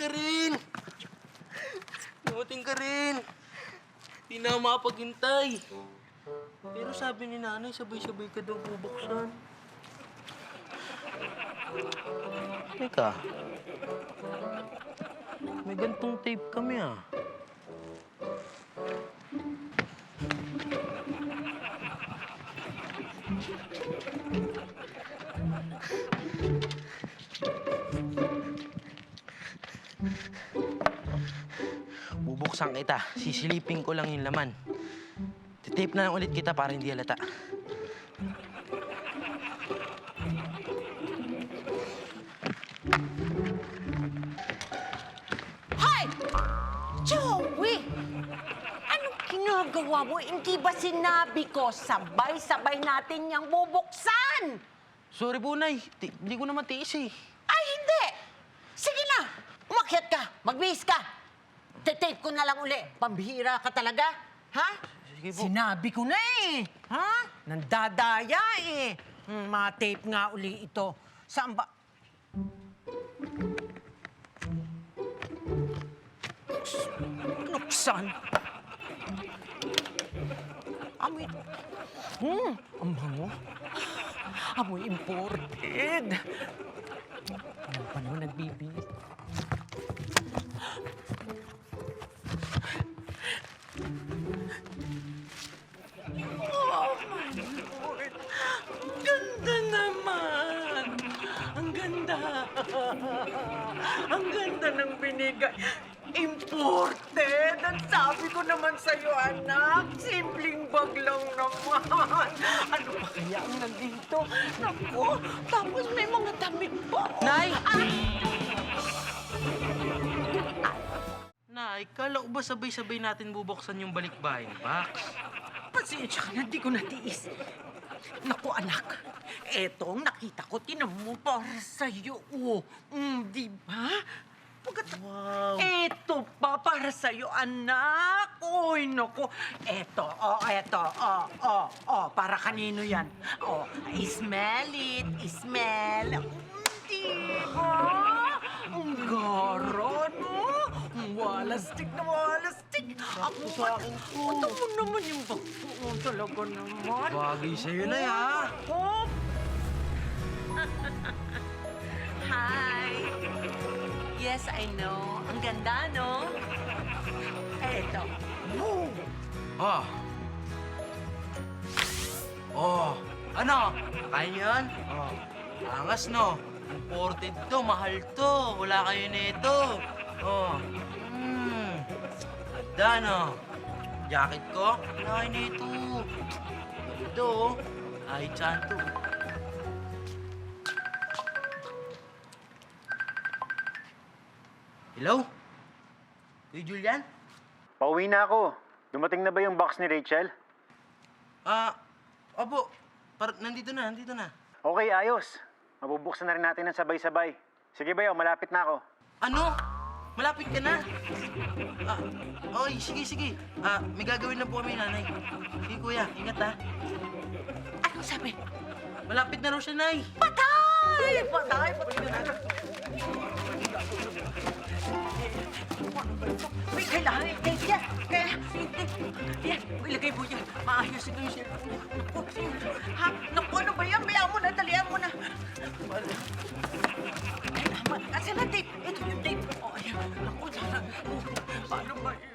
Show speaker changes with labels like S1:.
S1: ka rin! Dumating ka rin! Di na makapaghintay. Pero sabi ni nanay, sabay-sabay ka daw bubuksan. Teka. May gantong tape kami ah. Bubuksan kita. Sisilipin ko lang yung laman. Titape na lang ulit kita para hindi halata.
S2: Hoy! Joey! Anong ginagawa mo? Hindi ba sinabi ko sabay-sabay natin niyang bubuksan?
S1: Sorry po, Nay. Hindi ko naman tiis eh.
S2: Ay, hindi! Sige na! Umakyat ka! Magbihis ka! Titape ko na lang uli. Pambihira ka talaga? Ha?
S1: Sige po.
S2: Sinabi ko na eh. Ha? Nandadaya eh. Ma-tape nga uli ito. Saan ba? Nuksan. Amoy. Ang bango. Amoy imported. Ano pa naman nagbibigay? Oh my Lord! Ganda naman! Ang ganda! Ang ganda ng binigay. Imported! Ang sabi ko naman sa'yo, anak, simpleng bag lang naman. Ano pa kaya ang nandito? Naku, tapos may mga damit pa.
S1: Nay! Nay, kala ko ba sabay-sabay natin bubuksan yung balikbayan box?
S2: Pasensya ka na, di ko natiis. Naku, anak, etong nakita ko, tinan mo para sa'yo. Oh, di ba?
S1: Wow!
S2: Eto pa para sa'yo, anak. Uy, naku. Eto, para kanino yan? Oh, smell it, smell. Di ba? Ang gara, no? Walastik na walastik. Ako
S1: sa akin to.
S2: Ito mo naman yung bag ko. Oh, talaga naman.
S1: Bagay sa'yo, Nay, ha?
S2: Oh. Hi. Yes, I know. Ang ganda, no? Eto. Woo!
S1: Oh. Oh. Ano? Kaya niyo yan? Oh. Angas, no? Imported to, mahal to. Wala kayo nito. Oh. Ganda, no? Jacket ko? Wala kayo nito. Ito, oh. Ay, chan to. Hello? Kuya Julian?
S3: Pauwi na ako. Dumating na ba yung box ni Rachel?
S1: Opo. Nandito na.
S3: Okay, ayos. Mabubuksan na rin natin ng sabay-sabay. Sige bayaw, malapit na ako.
S1: Ano? Malapit ka na? Okay, sige. May gagawin na po kami, nanay. Sige, kuya. Ingat, ha?
S2: Anong sabi?
S1: Malapit na raw siya, nay.
S2: Patay! Patay! May kailangan i-take yan. Kaya, yan, ilagay mo yan. Maayusin mo yung cellphone. Naku, ha? Naku, ano ba yan? Bayaan mo na, dalihan mo na. Asan na tape? Ito yung tape. Oh, ayan. Naku, sana. Paano ba yan?